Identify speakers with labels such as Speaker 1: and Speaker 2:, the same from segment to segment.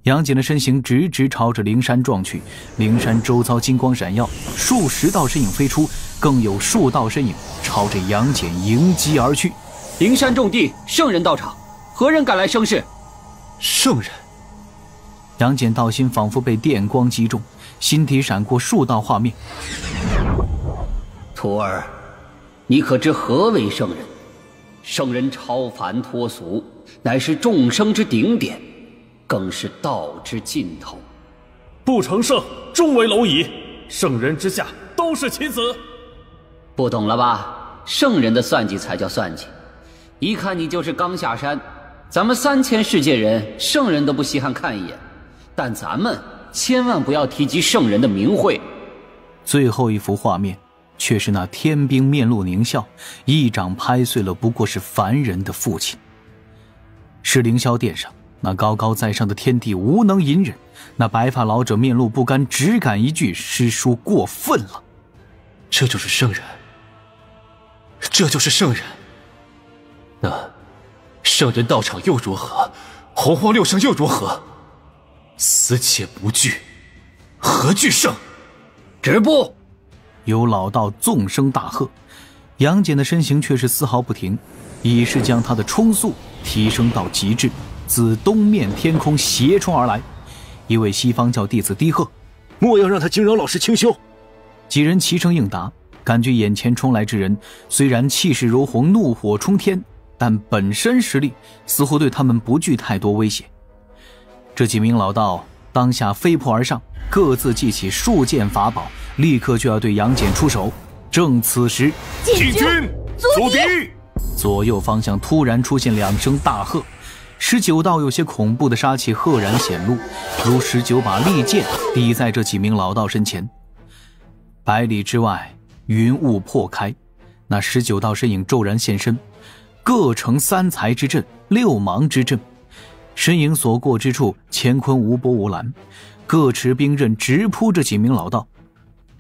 Speaker 1: 杨戬的身形直直朝着灵山撞去，灵山周遭金光闪耀，数十道身影飞出，更有数道身影朝着杨戬迎击而去。
Speaker 2: 灵山重地，圣人到场，何人赶来生事？
Speaker 3: 圣人！
Speaker 1: 杨戬道心仿佛被电光击中，心底闪过数道画面。
Speaker 2: 徒儿，你可知何为圣人？圣人超凡脱俗，乃是众生之顶点，更是道之尽头。
Speaker 3: 不成圣，终为蝼蚁。圣人之下都是棋子。
Speaker 2: 不懂了吧？圣人的算计才叫算计。一看你就是刚下山，咱们3000世界人，圣人都不稀罕看一眼，但咱们千万不要提及圣人的名讳。
Speaker 1: 最后一幅画面却是那天兵面露狞笑，一掌拍碎了不过是凡人的父亲。是凌霄殿上那高高在上的天帝无能隐忍，那白发老者面露不甘，只敢一句：师叔过分了。
Speaker 3: 这就是圣人，这就是圣人。那圣人道场又如何？洪荒六圣又如何？死且不惧，何惧圣？
Speaker 2: 止步！
Speaker 1: 有老道纵声大喝，杨戬的身形却是丝毫不停，已是将他的冲速提升到极致，自东面天空斜冲而来。一位西方教弟子低喝：
Speaker 4: 莫要让他惊扰老师清修。
Speaker 1: 几人齐声应答，感觉眼前冲来之人虽然气势如虹，怒火冲天，但本身实力似乎对他们不具太多威胁。这几名老道当下飞扑而上，各自记起数件法宝，立刻就要对杨戬出手。正此时，
Speaker 4: 禁军阻敌！
Speaker 1: 左右方向突然出现2声大喝，19道有些恐怖的杀气赫然显露，如19把利剑抵在这几名老道身前。百里之外，云雾破开，那19道身影骤然现身，各成3才之阵、6芒之阵，身影所过之处，乾坤无波无澜，各持兵刃直扑这几名老道。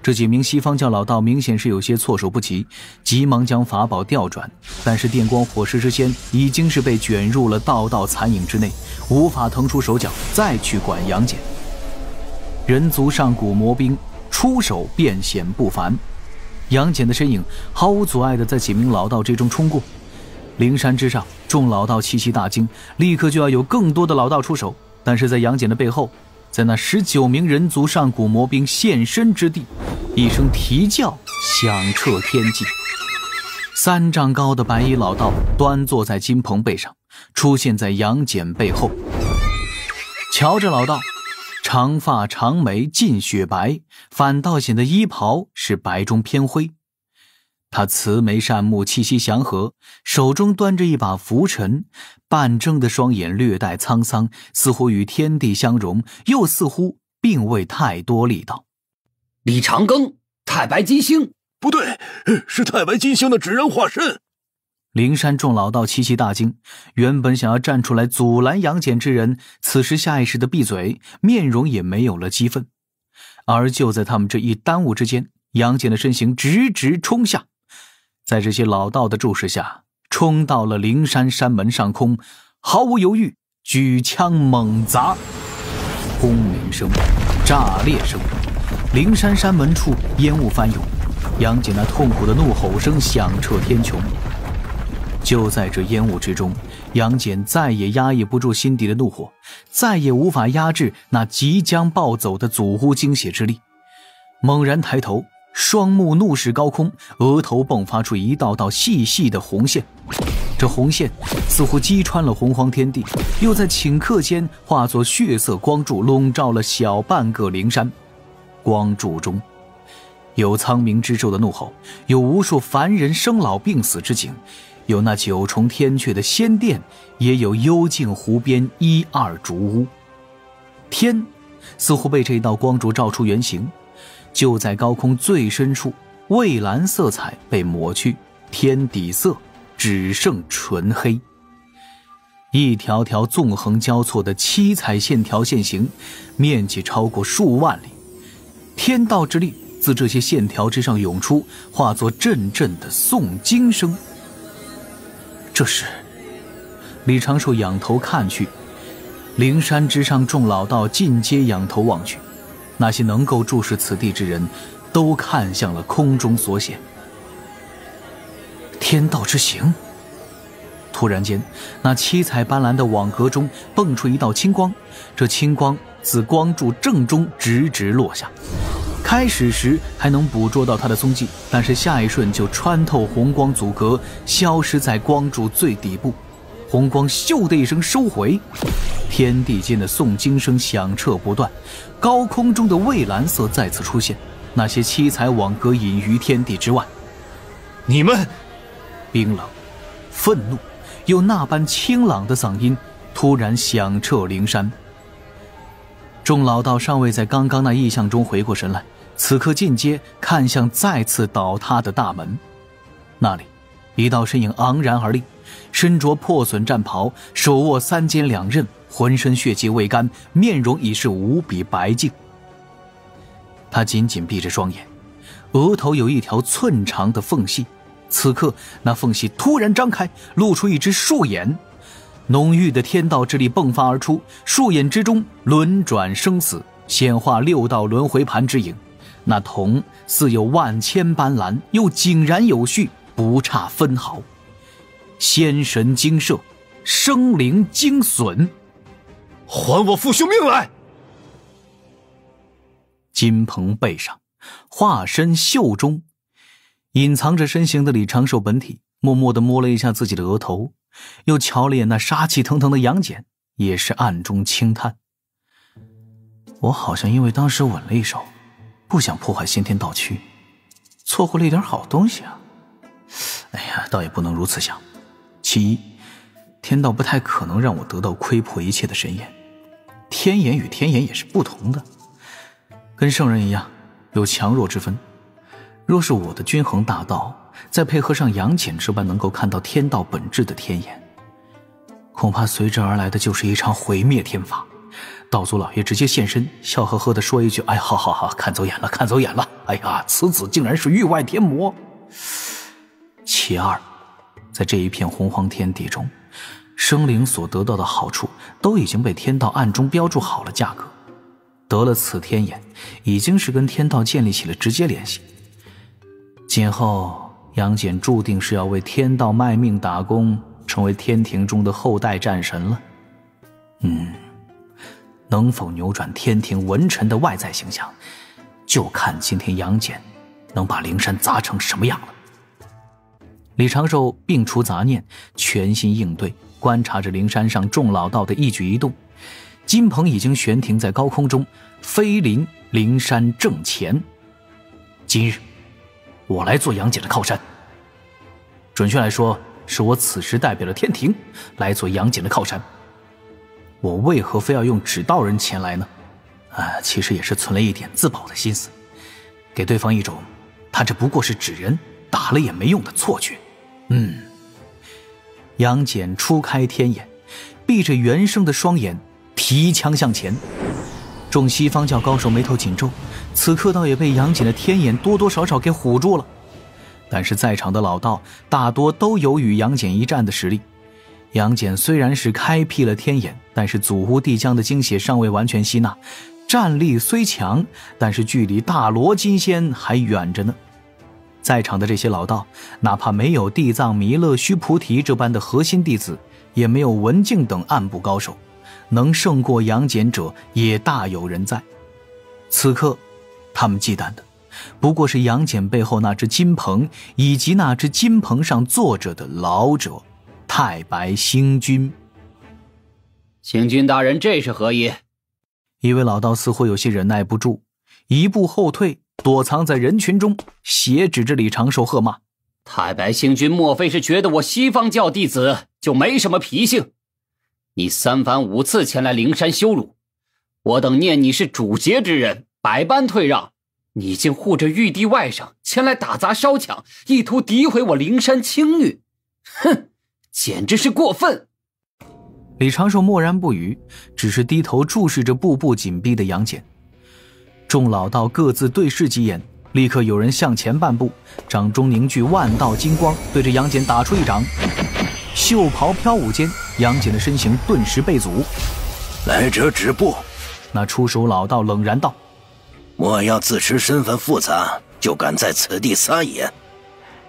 Speaker 1: 这几名西方教老道明显是有些措手不及，急忙将法宝调转，但是电光火石之间已经是被卷入了道道残影之内，无法腾出手脚再去管杨戬。人族上古魔兵出手便显不凡，杨戬的身影毫无阻碍地在几名老道之中冲过。灵山之上，众老道齐齐大惊，立刻就要有更多的老道出手，但是在杨戬的背后，在那19名人族上古魔兵现身之地，一声啼叫响彻天际。3丈高的白衣老道端坐在金鹏背上，出现在杨戬背后。瞧着老道，长发长眉尽雪白，反倒显得衣袍是白中偏灰。他慈眉善目，气息祥和，手中端着一把拂尘，半睁的双眼略带沧桑，似乎与天地相融，又似乎并未太多力道。
Speaker 2: 李长庚，太白金星。
Speaker 4: 不对，是太白金星的纸人化身。
Speaker 1: 灵山众老道齐齐大惊，原本想要站出来阻拦杨戬之人，此时下意识的闭嘴，面容也没有了激愤。而就在他们这一耽误之间，杨戬的身形直直冲下，在这些老道的注视下，冲到了灵山山门上空，毫无犹豫，举枪猛砸。轰鸣声，炸裂声，灵山山门处烟雾翻涌，杨戬那痛苦的怒吼声响彻天穹。就在这烟雾之中，杨戬再也压抑不住心底的怒火，再也无法压制那即将暴走的祖呼精血之力。猛然抬头，双目怒视高空，额头迸发出一道道细细的红线。这红线似乎击穿了洪荒天地，又在顷刻间化作血色光柱，笼罩了小半个灵山。光柱中有苍冥之咒的怒吼，有无数凡人生老病死之景，有那9重天阙的仙殿，也有幽静湖边1、2竹屋。天似乎被这道光柱照出原形，就在高空最深处，蔚蓝色彩被抹去，天底色只剩纯黑。一条条纵横交错的七彩线条现形，面积超过数万里，天道之力自这些线条之上涌出，化作阵阵的诵经声。这时李长寿仰头看去，灵山之上众老道尽皆仰头望去，那些能够注视此地之人都看向了空中所显。天道之行。突然间，那七彩斑斓的网格中蹦出一道青光，这青光自光柱正中直直落下。开始时还能捕捉到它的踪迹，但是下一瞬就穿透红光阻隔，消失在光柱最底部。红光咻的一声收回，天地间的诵经声响彻不断，高空中的蔚蓝色再次出现，那些七彩网格隐于天地之外。
Speaker 3: 你们！
Speaker 1: 冰冷、愤怒，又那般清朗的嗓音突然响彻灵山。众老道尚未在刚刚那异象中回过神来，此刻进阶看向再次倒塌的大门。那里一道身影昂然而立，身着破损战袍，手握三尖两刃，浑身血迹未干，面容已是无比白净。他紧紧闭着双眼，额头有一条寸长的缝隙，此刻那缝隙突然张开，露出一只树眼，浓郁的天道之力迸发而出，树眼之中轮转生死，显化6道轮回盘之影。那瞳似有万千斑斓，又井然有序，不差分毫。仙神精舍，生灵精损，
Speaker 3: 还我父兄命来！
Speaker 1: 金鹏背上，化身袖中，隐藏着身形的李长寿本体默默地摸了一下自己的额头，又瞧了眼那杀气腾腾的杨戬，也是暗中轻叹。我好像因为当时吻了一手，不想破坏先天道躯，错过了一点好东西啊。哎呀，倒也不能如此想。其一，天道不太可能让我得到窥破一切的神眼，天眼与天眼也是不同的，跟圣人一样有强弱之分。若是我的均衡大道，再配合上杨戬这般能够看到天道本质的天眼，恐怕随之而来的就是一场毁灭天法。道祖老爷直接现身，笑呵呵地说一句：哎，好好好，看走眼了，看走眼了。哎呀，此子竟然是域外天魔。其二，在这一片洪荒天地中，生灵所得到的好处都已经被天道暗中标注好了价格，得了此天眼，已经是跟天道建立起了直接联系。今后杨戬注定是要为天道卖命打工，成为天庭中的后代战神了。能否扭转天庭文臣的外在形象，就看今天杨戬能把灵山砸成什么样了。李长寿摒除杂念，全心应对，观察着灵山上众老道的一举一动。金鹏已经悬停在高空中，飞临灵山正前。今日我来做杨戬的靠山，准确来说，是我此时代表了天庭来做杨戬的靠山。我为何非要用纸道人前来呢？其实也是存了一点自保的心思，给对方一种他这不过是纸人，打了也没用的错觉。杨戬初开天眼，闭着原生的双眼，提枪向前。众西方教高手眉头紧皱，此刻倒也被杨戬的天眼多多少少给唬住了。但是在场的老道大多都有与杨戬一战的实力。杨戬虽然是开辟了天眼，但是祖屋地将的精血尚未完全吸纳，战力虽强，但是距离大罗金仙还远着呢。在场的这些老道，哪怕没有地藏弥勒须菩提这般的核心弟子，也没有文静等暗部高手，能胜过杨戬者也大有人在。此刻他们忌惮的不过是杨戬背后那只金鹏，以及那只金鹏上坐着的老者太白星君。
Speaker 2: 星君大人，这是何意？
Speaker 1: 一位老道似乎有些忍耐不住，一步后退，躲藏在人群中，斜指着李长寿喝骂：
Speaker 2: 太白星君莫非是觉得我西方教弟子就没什么脾性？你3番5次前来灵山羞辱我，等念你是主节之人，百般退让，你竟护着玉帝外甥前来打砸烧抢，意图诋毁我灵山清誉，哼，简直是过分！
Speaker 1: 李长寿默然不语，只是低头注视着步步紧逼的杨戬。众老道各自对视几眼，立刻有人向前半步，掌中凝聚万道金光，对着杨戬打出一掌。袖袍飘舞间，杨戬的身形顿时被阻。
Speaker 4: 来者止步！
Speaker 1: 那出手老道冷然道：“
Speaker 4: 莫要自持身份复杂，就敢在此地撒野！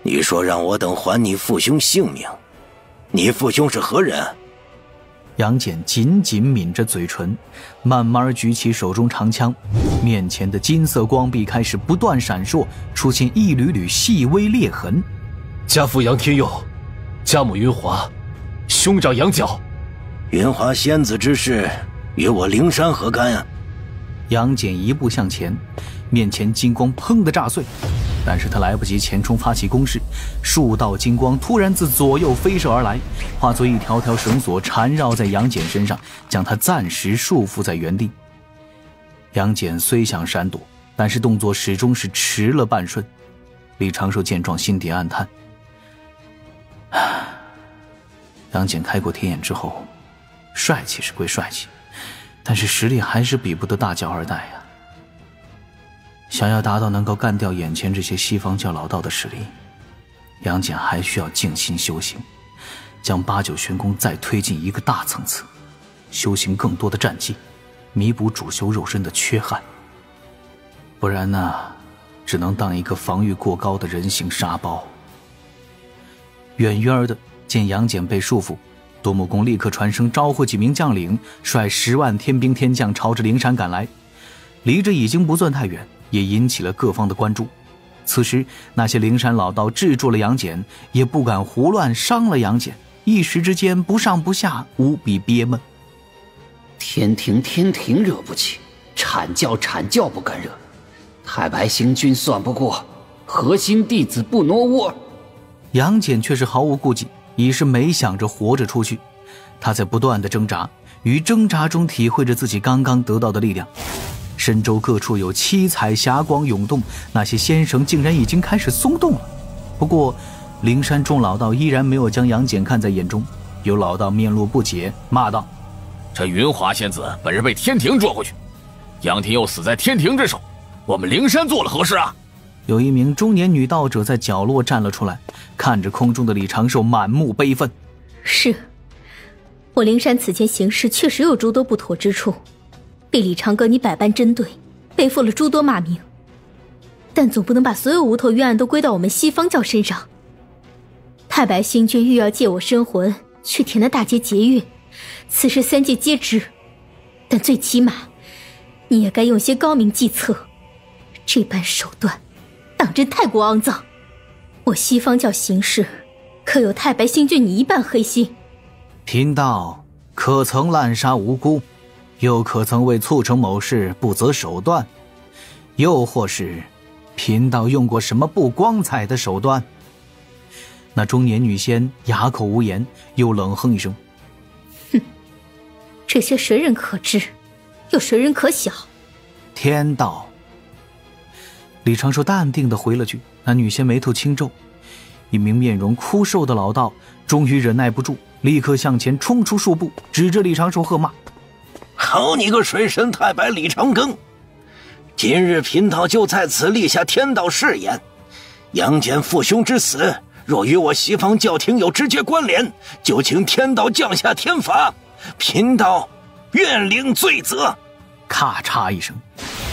Speaker 4: 你说让我等还你父兄性命，你父兄是何人？”
Speaker 1: 杨戬紧紧抿着嘴唇，慢慢举起手中长枪，面前的金色光壁开始不断闪烁，出现一缕缕细微裂痕。
Speaker 3: 家父杨天佑，家母云华，兄长杨角。
Speaker 4: 云华仙子之事，与我灵山何干啊？
Speaker 1: 杨戬一步向前，面前金光砰地炸碎，但是他来不及前冲发起攻势，数道金光突然自左右飞射而来，化作一条条绳索缠绕在杨戬身上，将他暂时束缚在原地。杨戬虽想闪躲，但是动作始终是迟了半瞬。李长寿见状心底暗叹，杨戬开过天眼之后，帅气是归帅气，但是实力还是比不得大教二代呀。想要达到能够干掉眼前这些西方教老道的实力，杨戬还需要静心修行，将八九玄功再推进一个大层次，修行更多的战技，弥补主修肉身的缺憾。不然呢，只能当一个防御过高的人形沙包。远远的见杨戬被束缚，独木公立刻传声招呼几名将领，率10万天兵天将朝着灵山赶来。离着已经不算太远，也引起了各方的关注。此时那些灵山老道制住了杨戬，也不敢胡乱伤了杨戬，一时之间不上不下，无比憋闷。
Speaker 2: 天庭惹不起，阐教不敢惹，太白星君算不过，核心弟子不挪窝。
Speaker 1: 杨戬却是毫无顾忌，已是没想着活着出去。他在不断的挣扎，于挣扎中体会着自己刚刚得到的力量。深州各处有七彩霞光涌动，那些仙绳竟然已经开始松动了。不过灵山众老道依然没有将杨戬看在眼中，有老道面露不解，骂道：“
Speaker 5: 这云华仙子本是被天庭捉回去，杨天佑死在天庭之手，我们灵山做了何事啊？”
Speaker 1: 有一名中年女道者在角落站了出来，看着空中的李长寿，满目悲愤：“
Speaker 6: 是我灵山此前行事确实有诸多不妥之处，被李长哥你百般针对，背负了诸多骂名，但总不能把所有无头冤案都归到我们西方教身上。太白星君欲要借我身魂去填的大劫劫运，此事3界皆知，但最起码你也该用些高明计策，这般手段当真太过肮脏。我西方教行事可有太白星君你一半黑心？
Speaker 1: 贫道可曾滥杀无辜，又可曾为促成某事不择手段？又或是贫道用过什么不光彩的手段？那中年女仙哑口无言，又冷哼一声：“
Speaker 6: 哼，这些谁人可知，又谁人可晓？”
Speaker 1: 天道。李长寿淡定地回了句。那女仙眉头轻皱，一名面容枯瘦的老道终于忍耐不住，立刻向前冲出数步，指着李长寿喝骂：“
Speaker 4: 好你个水神太白李长庚！今日贫道就在此立下天道誓言，杨戬父兄之死若与我西方教廷有直接关联，就请天道降下天罚，贫道愿领罪责。”
Speaker 1: 咔嚓一声，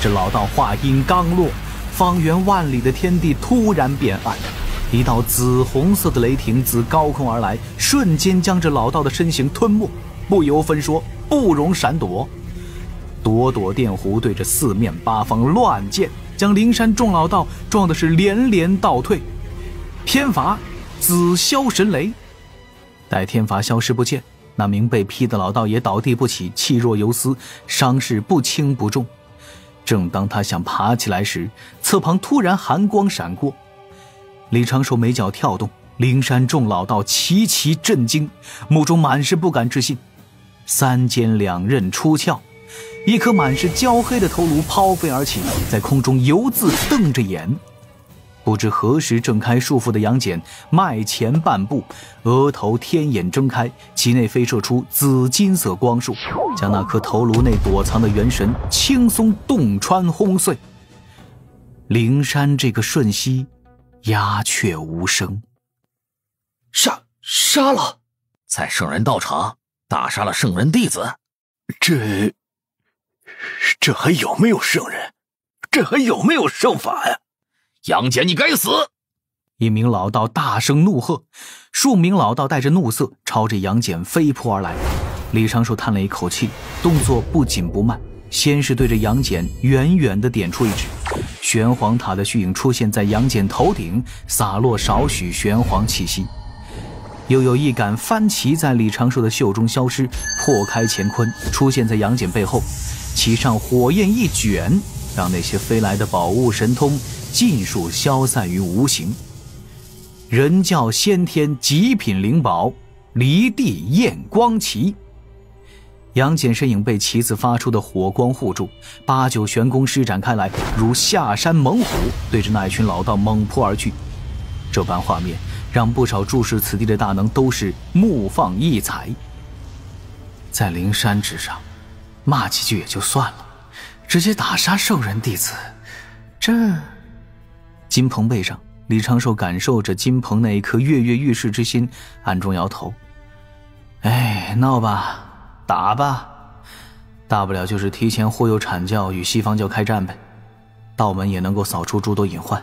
Speaker 1: 这老道话音刚落，方圆万里的天地突然变暗，一道紫红色的雷霆自高空而来，瞬间将这老道的身形吞没，不由分说，不容闪躲。朵朵电弧对着四面八方乱溅，将灵山众老道撞的是连连倒退。天罚紫霄神雷。待天罚消失不见，那名被劈的老道也倒地不起，气若游丝，伤势不轻不重。正当他想爬起来时，侧旁突然寒光闪过，李长寿眉角跳动，灵山众老道齐齐震惊，目中满是不敢置信。3尖2刃出鞘，一颗满是焦黑的头颅抛飞而起，在空中犹自瞪着眼。不知何时挣开束缚的杨戬迈前半步，额头天眼睁开，其内飞射出紫金色光束，将那颗头颅内躲藏的元神轻松洞穿轰碎。灵山这个瞬息鸦雀无声。
Speaker 5: 杀了！在圣人道场大杀了圣人弟子。
Speaker 4: 这还有没有圣人？这还有没有圣法呀？
Speaker 5: 杨戬，你该死！
Speaker 1: 一名老道大声怒喝，数名老道带着怒色朝着杨戬飞扑而来。李长寿叹了一口气，动作不紧不慢，先是对着杨戬远远地点出一指，玄黄塔的虚影出现在杨戬头顶，洒落少许玄黄气息。又有一杆幡旗在李长寿的袖中消失，破开乾坤，出现在杨戬背后，其上火焰一卷，让那些飞来的宝物神通尽数消散于无形。人教先天极品灵宝离地焰光旗。杨戬身影被旗子发出的火光护住，8、9玄功施展开来，如下山猛虎，对着那一群老道猛扑而去。这般画面让不少注视此地的大能都是目放异彩。在灵山之上骂几句也就算了，直接打杀圣人弟子，这……金鹏背上，李长寿感受着金鹏那一颗跃跃欲试之心，暗中摇头。哎，闹吧，打吧，大不了就是提前忽悠阐教与西方教开战呗，道门也能够扫除诸多隐患。